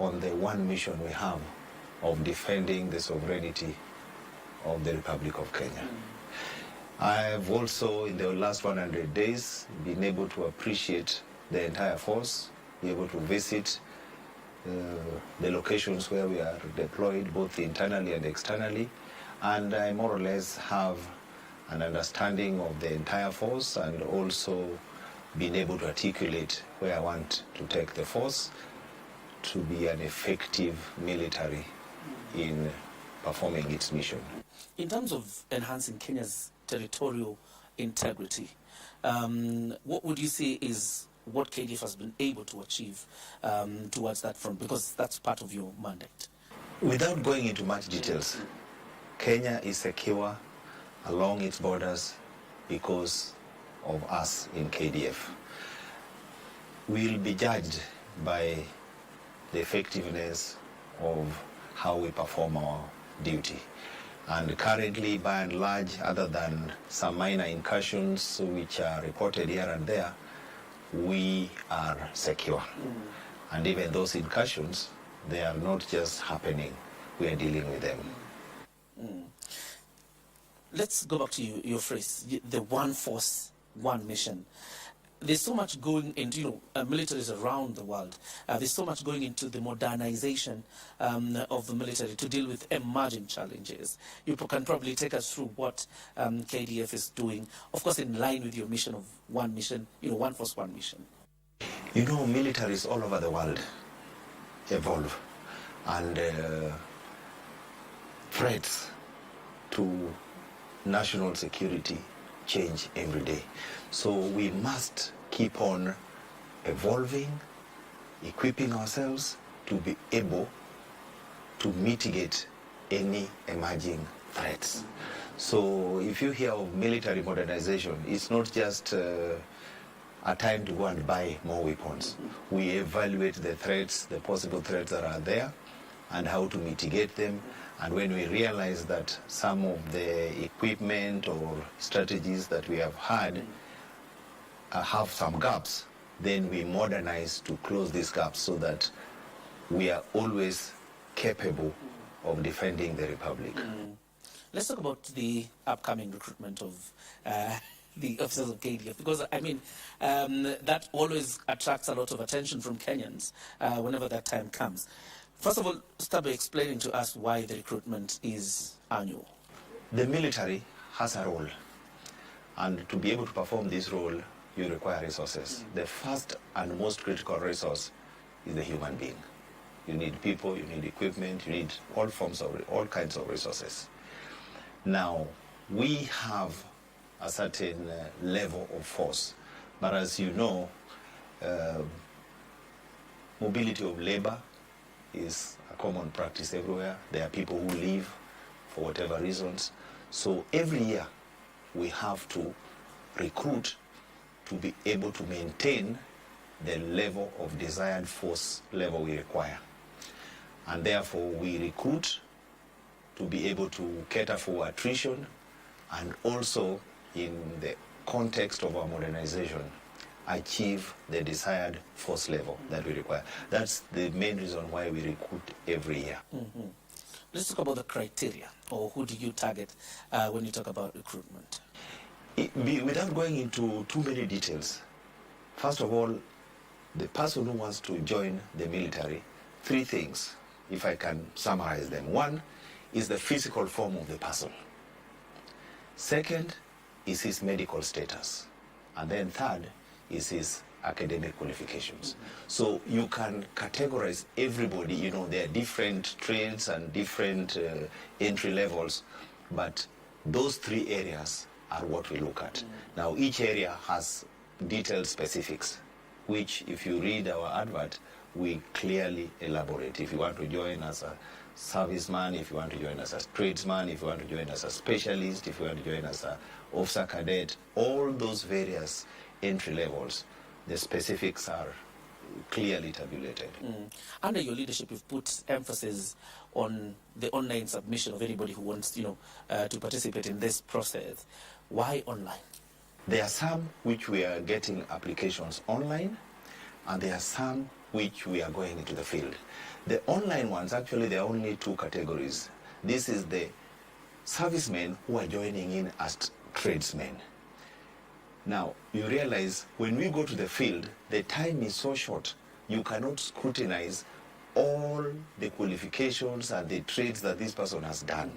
on the one mission we have of defending the sovereignty of the Republic of Kenya. I've also, in the last 100 days, been able to appreciate the entire force, be able to visit the locations where we are deployed, both internally and externally, and I more or less have an understanding of the entire force and also been able to articulate where I want to take the force to be an effective military in performing its mission. In terms of enhancing Kenya's territorial integrity, what would you say is what KDF has been able to achieve towards that front, because that's part of your mandate? Without going into much details, Kenya is secure along its borders because of us in KDF. We'll be judged by the effectiveness of how we perform our duty. And currently, by and large, other than some minor incursions which are reported here and there, we are secure. And even those incursions, they are not just happening, we are dealing with them. Let's go back to your phrase, the one force, one mission. There's so much going into, militaries around the world. There's so much going into the modernization of the military to deal with emerging challenges. You can probably take us through what KDF is doing, of course, in line with your mission of one mission, one force, one mission. Militaries all over the world evolve, and threats to national security change every day. So we must keep on evolving, equipping ourselves to be able to mitigate any emerging threats. So if you hear of military modernization, it's not just a time to go and buy more weapons. We evaluate the threats, the possible threats that are there, and how to mitigate them. And when we realize that some of the equipment or strategies that we have had have some gaps, then we modernize to close these gaps so that we are always capable of defending the Republic. Let's talk about the upcoming recruitment of the officers of KDF, because, that always attracts a lot of attention from Kenyans whenever that time comes. First of all, start by explaining to us why the recruitment is annual. The military has a role, and to be able to perform this role, you require resources. The first and most critical resource is the human being. You need people, you need equipment, you need all kinds of resources. Now, we have a certain level of force, but as you know, mobility of labor is a common practice everywhere. There are people who leave for whatever reasons. So every year we have to recruit to be able to maintain the level of desired force level we require. And therefore we recruit to be able to cater for attrition, and also in the context of our modernization, achieve the desired force level that we require. That's the main reason why we recruit every year. Let's talk about the criteria, or who do you target when you talk about recruitment? Without going into too many details, first of all, the person who wants to join the military, three things, if I can summarize them. One is the physical form of the person. Second is his medical status. And then third is his academic qualifications. So you can categorize everybody, there are different trades and different entry levels, but those three areas are what we look at. Now each area has detailed specifics, which if you read our advert, we clearly elaborate. If you want to join as a serviceman, if you want to join as a tradesman, if you want to join as a specialist, if you want to join as an officer cadet, all those various entry levels, the specifics are clearly tabulated. Under your leadership, you've put emphasis on the online submission of anybody who wants, to participate in this process. Why online? There are some which we are getting applications online, and there are some which we are going into the field. The online ones, actually, there are only two categories. This is the servicemen who are joining in as tradesmen. Now, you realize when we go to the field, the time is so short, you cannot scrutinize all the qualifications and the trades that this person has done.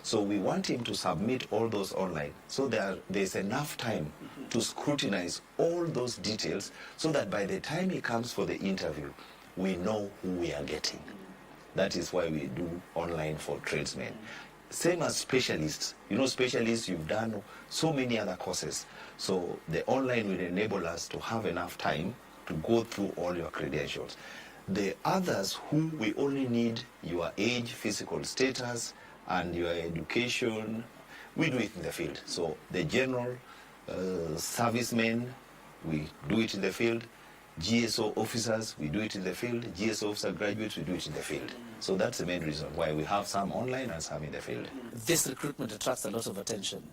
So we want him to submit all those online, so there's enough time to scrutinize all those details, so that by the time he comes for the interview, we know who we are getting. That is why we do online for tradesmen. Same as specialists. You know, specialists, you've done so many other courses. So the online will enable us to have enough time to go through all your credentials. The others who we only need your age, physical status, and your education, we do it in the field. So the general servicemen, we do it in the field. GSO officers, we do it in the field. GSO officer graduates, we do it in the field. So that's the main reason why we have some online and some in the field. This recruitment attracts a lot of attention.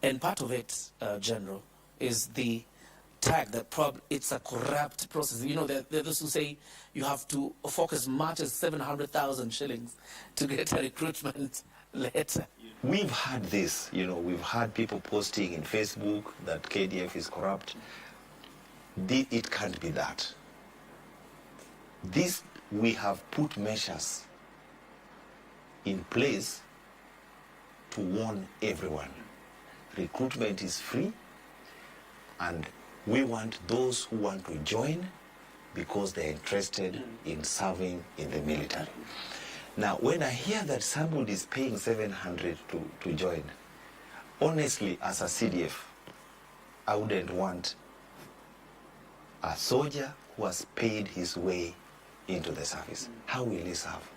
And part of it, General, is the tag that it's a corrupt process. You know, there are those who say you have to fork as much as 700,000 shillings to get a recruitment letter. We've had this, you know, we've had people posting in Facebook that KDF is corrupt. It can't be that. This, we have put measures in place to warn everyone. Recruitment is free, and we want those who want to join because they're interested in serving in the military. Now, when I hear that somebody is paying 700 to join, honestly, as a CDF, I wouldn't want a soldier who has paid his way into the service. How will he serve?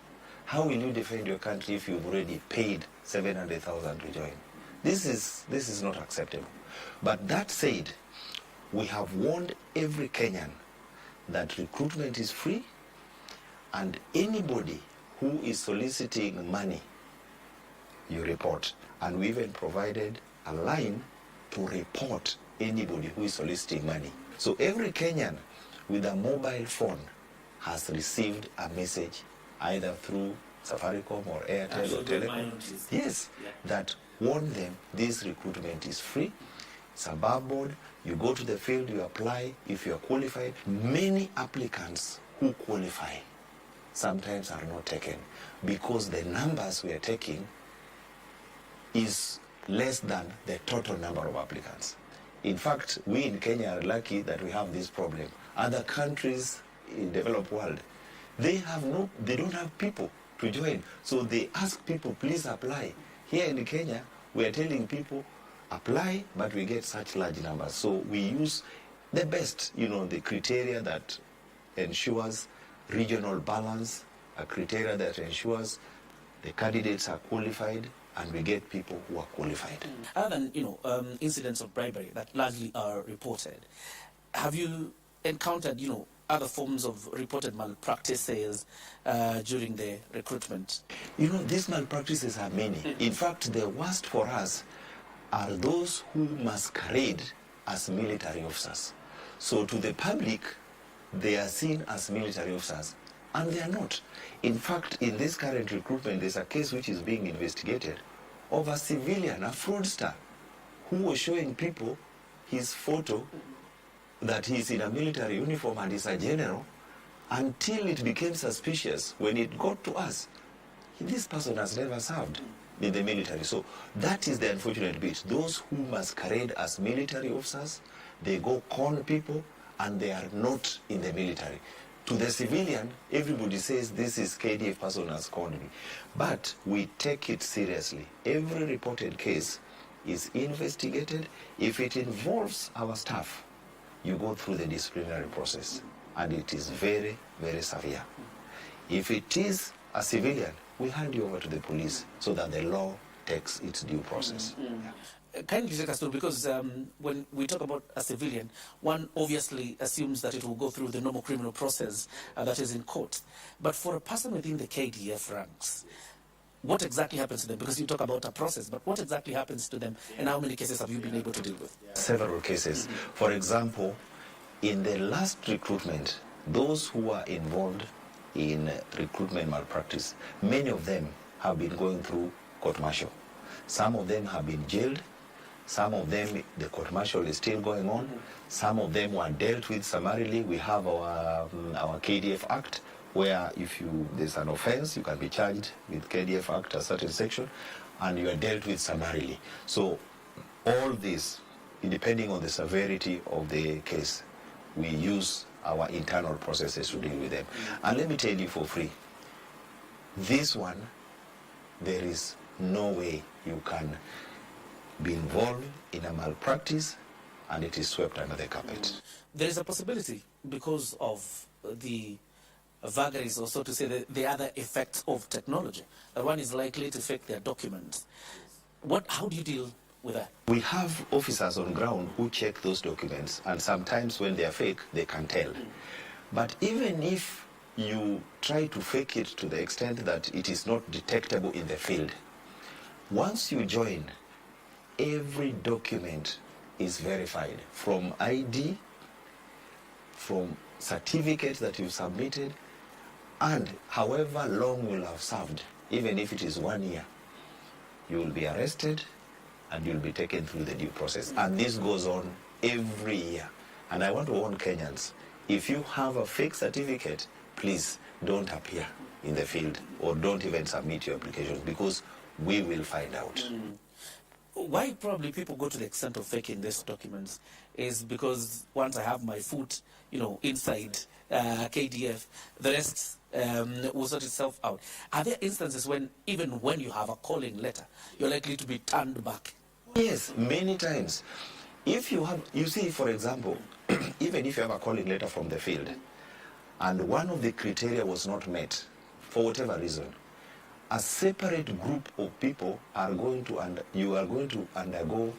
How will you defend your country if you've already paid 700,000 to join? This is not acceptable. But that said, we have warned every Kenyan that recruitment is free, and anybody who is soliciting money, you report. And we even provided a line to report anybody who is soliciting money. So every Kenyan with a mobile phone has received a message either through Safaricom or Airtel or Telecom. Yes, yeah. That warn them this recruitment is free. It's above board. You go to the field, you apply. If you are qualified, many applicants who qualify sometimes are not taken because the numbers we are taking is less than the total number of applicants. In fact, we in Kenya are lucky that we have this problem. Other countries in the developed world, they don't have people to join. So they ask people, please apply. Here in Kenya, we are telling people, apply, but we get such large numbers. So we use the best, the criteria that ensures regional balance, a criteria that ensures the candidates are qualified, and we get people who are qualified. Other than, incidents of bribery that largely are reported, have you encountered, other forms of reported malpractices during the recruitment? These malpractices are many. In fact, the worst for us are those who masquerade as military officers. So to the public, they are seen as military officers, and they are not. In fact, in this current recruitment, there's a case which is being investigated of a civilian, a fraudster, who was showing people his photo that he's in a military uniform and is a general, until it became suspicious when it got to us. This person has never served in the military. So that is the unfortunate bit. Those who masquerade as military officers, they go con people, and they are not in the military. To the civilian, everybody says this is KDF person has conned me. But we take it seriously. Every reported case is investigated. If it involves our staff, you go through the disciplinary process, and it is very, very severe. If it is a civilian, we hand you over to the police so that the law takes its due process. Yeah. Kindly take us through, because when we talk about a civilian, one obviously assumes that it will go through the normal criminal process that is in court. But for a person within the KDF ranks, what exactly happens to them? Because you talk about a process, but what exactly happens to them, and how many cases have you been able to deal with? Several cases. For example, in the last recruitment, those who are involved in recruitment malpractice, many of them have been going through court martial. Some of them have been jailed. Some of them, the court martial is still going on. Some of them were dealt with summarily. We have our KDF Act, where if there's an offense, you can be charged with KDF Act, a certain section, and you are dealt with summarily. So all this, depending on the severity of the case, we use our internal processes to deal with them. And let me tell you for free, this one, there is no way you can be involved in a malpractice and it is swept under the carpet. There is a possibility, because of the vagaries, or so to say, the other effects of technology, that one is likely to fake their documents. How do you deal with that? We have officers on ground who check those documents, and sometimes when they are fake, they can tell. But even if you try to fake it to the extent that it is not detectable in the field, once you join, every document is verified, from ID, from certificates that you submitted, and however long you'll have served, even if it is 1 year, you will be arrested and you'll be taken through the due process. And this goes on every year. And I want to warn Kenyans, if you have a fake certificate, please don't appear in the field or don't even submit your applications, because we will find out. Why probably people go to the extent of faking these documents is because once I have my foot, inside KDF, the rest will sort itself out. Are there instances when, even when you have a calling letter, you're likely to be turned back? Yes, many times. If you have, you see, for example, even if you have a calling letter from the field, and one of the criteria was not met, for whatever reason, a separate group of people you are going to undergo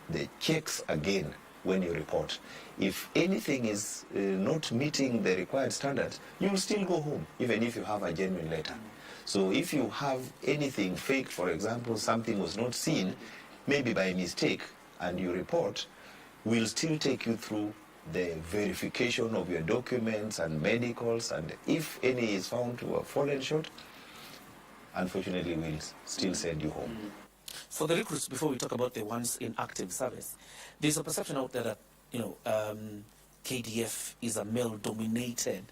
the checks again when you report. If anything is not meeting the required standards, you will still go home, even if you have a genuine letter. So if you have anything fake, for example, something was not seen, maybe by mistake, and you report, we'll still take you through the verification of your documents and medicals, and if any is found to have fallen short, unfortunately, we'll still send you home. For the recruits, before we talk about the ones in active service, there's a perception out there that, KDF is a male-dominated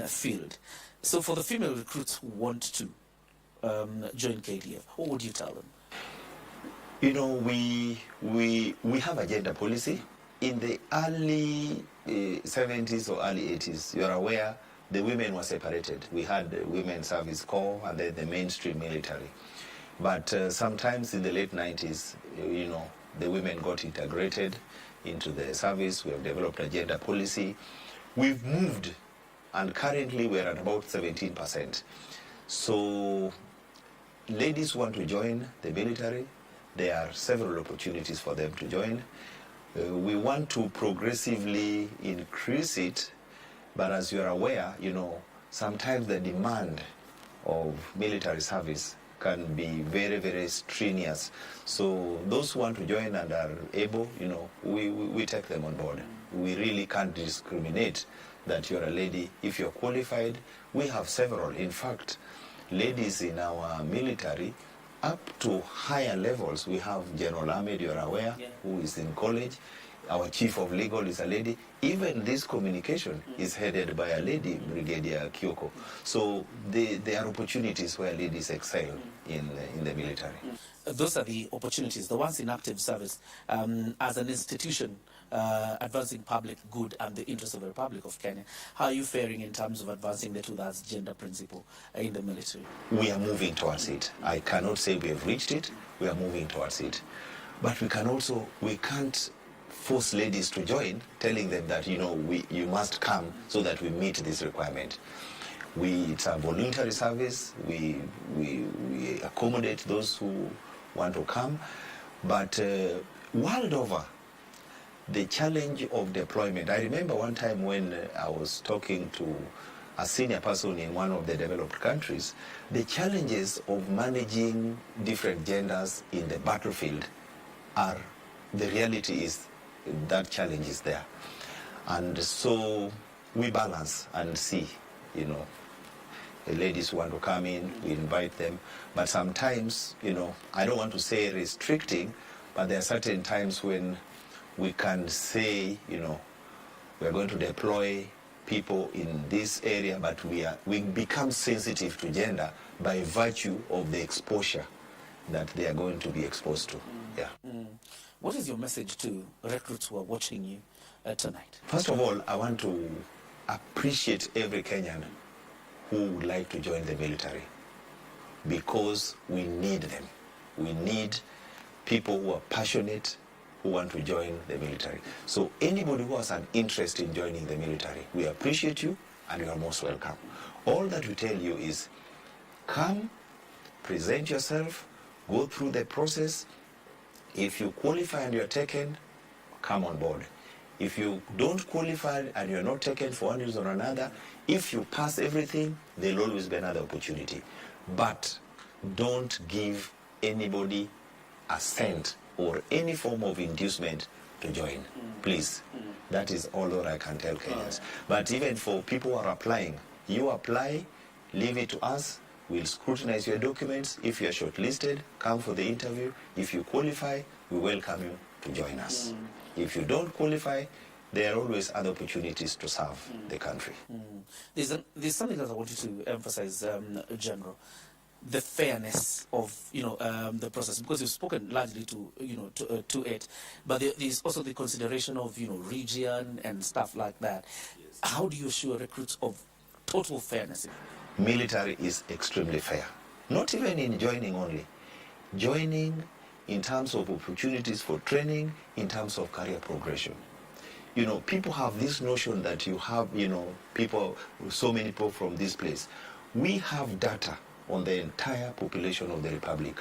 field. So for the female recruits who want to join KDF, what would you tell them? We have a gender policy. In the early 70s or early 80s, you're aware, the women were separated. We had the Women's Service Corps and then the mainstream military. But sometimes in the late 90s, the women got integrated into the service. We have developed a gender policy. We've moved, and currently we're at about 17%. So ladies want to join the military. There are several opportunities for them to join. We want to progressively increase it, but as you are aware, sometimes the demand of military service can be very, very strenuous. So those who want to join and are able, we take them on board. We really can't discriminate that you're a lady. If you're qualified, we have several. In fact, ladies in our military, up to higher levels, we have General Ahmed, you're aware, who is in college. Our chief of legal is a lady. Even this communication is headed by a lady, Brigadier Kyoko. So there are opportunities where ladies excel in the military. Those are the opportunities, the ones in active service. As an institution advancing public good and the interests of the Republic of Kenya, how are you faring in terms of advancing the 2-thirds gender principle in the military? We are moving towards it. I cannot say we have reached it. We are moving towards it. But we can't force ladies to join, telling them that, you must come so that we meet this requirement. It's a voluntary service. We accommodate those who want to come. But world over, the challenge of deployment. I remember one time when I was talking to a senior person in one of the developed countries, the challenges of managing different genders in the battlefield the reality is that challenge is there. And so we balance and see, you know, the ladies who want to come in, we invite them. But sometimes, you know, I don't want to say restricting, but there are certain times when we can say, you know, we're going to deploy people in this area, but we become sensitive to gender by virtue of the exposure that they are going to be exposed to. Yeah. What is your message to recruits who are watching you tonight? First of all, I want to appreciate every Kenyan who would like to join the military, because we need them. We need people who are passionate, who want to join the military. So anybody who has an interest in joining the military, we appreciate you and you are most welcome. All that we tell you is come, present yourself, go through the process. If you qualify and you're taken, come on board. If you don't qualify and you're not taken for one reason or another, if you pass everything, there'll always be another opportunity. But don't give anybody a cent or any form of inducement to join. Please. That is all that I can tell Kenyans. But even for people who are applying, you apply, leave it to us. We'll scrutinize your documents. If you're shortlisted, come for the interview. If you qualify, we welcome you to join us. If you don't qualify, there are always other opportunities to serve the country. There's something that I want you to emphasize, General. The fairness of the process, because you've spoken largely to it, but there's also the consideration of region and stuff like that. Yes. How do you assure recruits of total fairness? Military is extremely fair. Not even in joining only. Joining in terms of opportunities for training, in terms of career progression. People have this notion that you have, people, so many people from this place. We have data on the entire population of the Republic.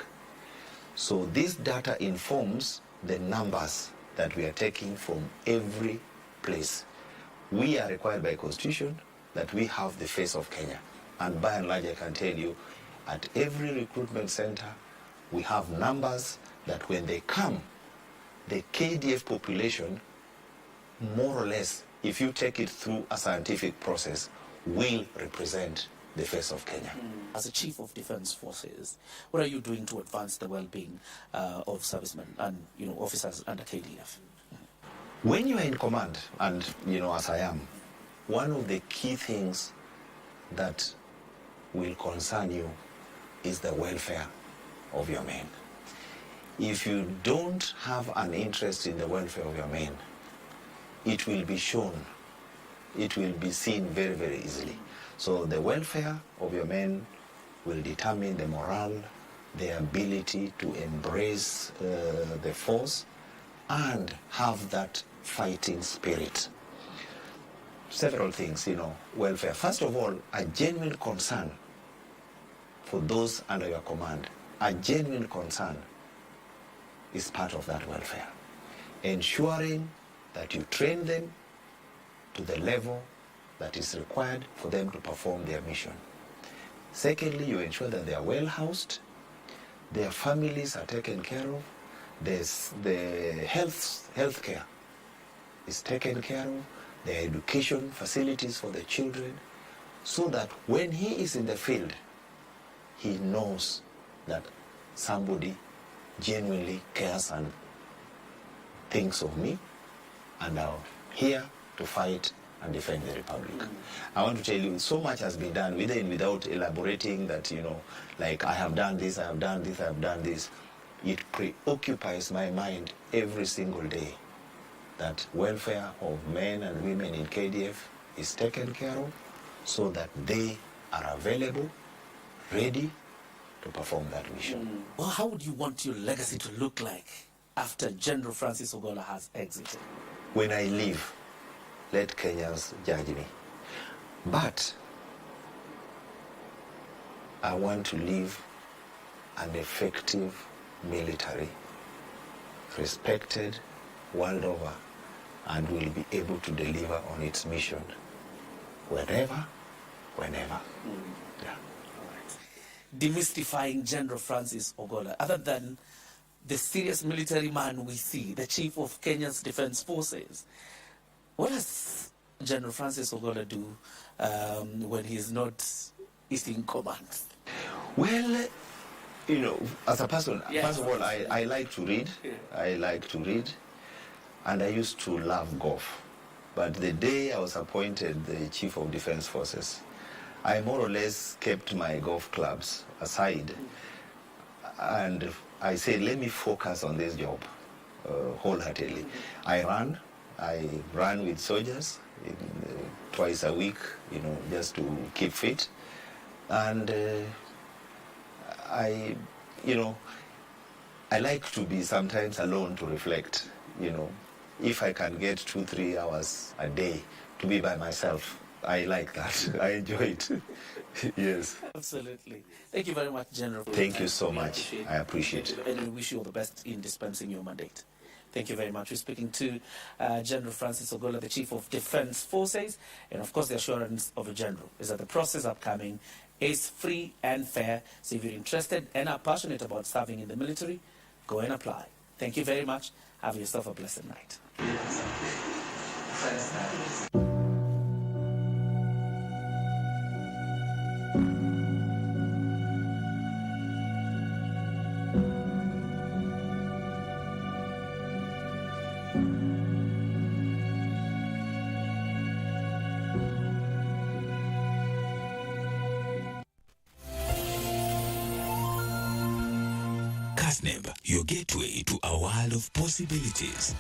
So this data informs the numbers that we are taking from every place. We are required by Constitution that we have the face of Kenya. And by and large, I can tell you, at every recruitment center, we have numbers that when they come, the KDF population, more or less, if you take it through a scientific process, will represent the face of Kenya. As a Chief of Defense Forces, what are you doing to advance the well-being of servicemen and officers under KDF? When you are in command, and as I am, one of the key things that will concern you is the welfare of your men. If you don't have an interest in the welfare of your men, it will be shown, it will be seen very, very easily. So the welfare of your men will determine the morale, the ability to embrace the force and have that fighting spirit. Several things, welfare. First of all, a genuine concern for those under your command. A genuine concern is part of that welfare. Ensuring that you train them to the level that is required for them to perform their mission. Secondly, you ensure that they are well housed, their families are taken care of, the health care is taken care of, their education facilities for the children, so that when he is in the field, he knows that somebody genuinely cares and thinks of me, and I'm here to fight and defend the Republic. I want to tell you, so much has been done, with and without elaborating that, like I have done this, I have done this, I have done this. It preoccupies my mind every single day that welfare of men and women in KDF is taken care of so that they are available, ready to perform that mission. Well, how would you want your legacy to look like after General Francis Ogolla has exited? When I leave, let Kenyans judge me. But I want to leave an effective military, respected world over, and will be able to deliver on its mission wherever, whenever. Yeah. All right. Demystifying General Francis Ogolla, other than the serious military man we see, the Chief of Kenya's Defense Forces, what has General Francis Ogolla do when he's not issuing commands? Well, you know, as a person, Yes. first of all, I like to read. Yeah. I like to read. And I used to love golf. But the day I was appointed the Chief of Defense Forces, I more or less kept my golf clubs aside. And I said, let me focus on this job wholeheartedly. I ran with soldiers twice a week, you know, just to keep fit. And I like to be sometimes alone to reflect, you know. If I can get 2-3 hours a day to be by myself, I like that. I enjoy it. Yes. Absolutely. Thank you very much, General. Thank you so much. I appreciate it. And we wish you all the best in dispensing your mandate. Thank you very much. We're speaking to General Francis Ogolla, the Chief of Defense Forces. And of course, the assurance of a general is that the process upcoming is free and fair. So if you're interested and are passionate about serving in the military, go and apply. Thank you very much. Have yourself a blessed night. KASNEB, your gateway to a world of possibilities.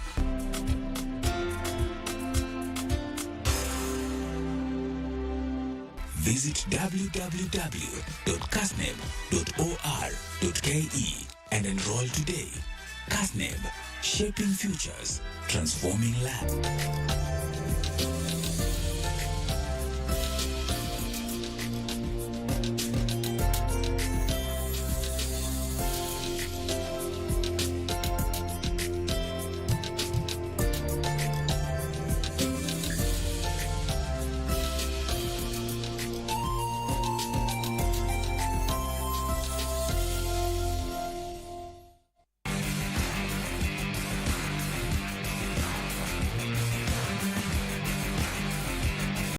Visit www.kasneb.or.ke and enroll today. KASNEB, shaping futures, transforming lives.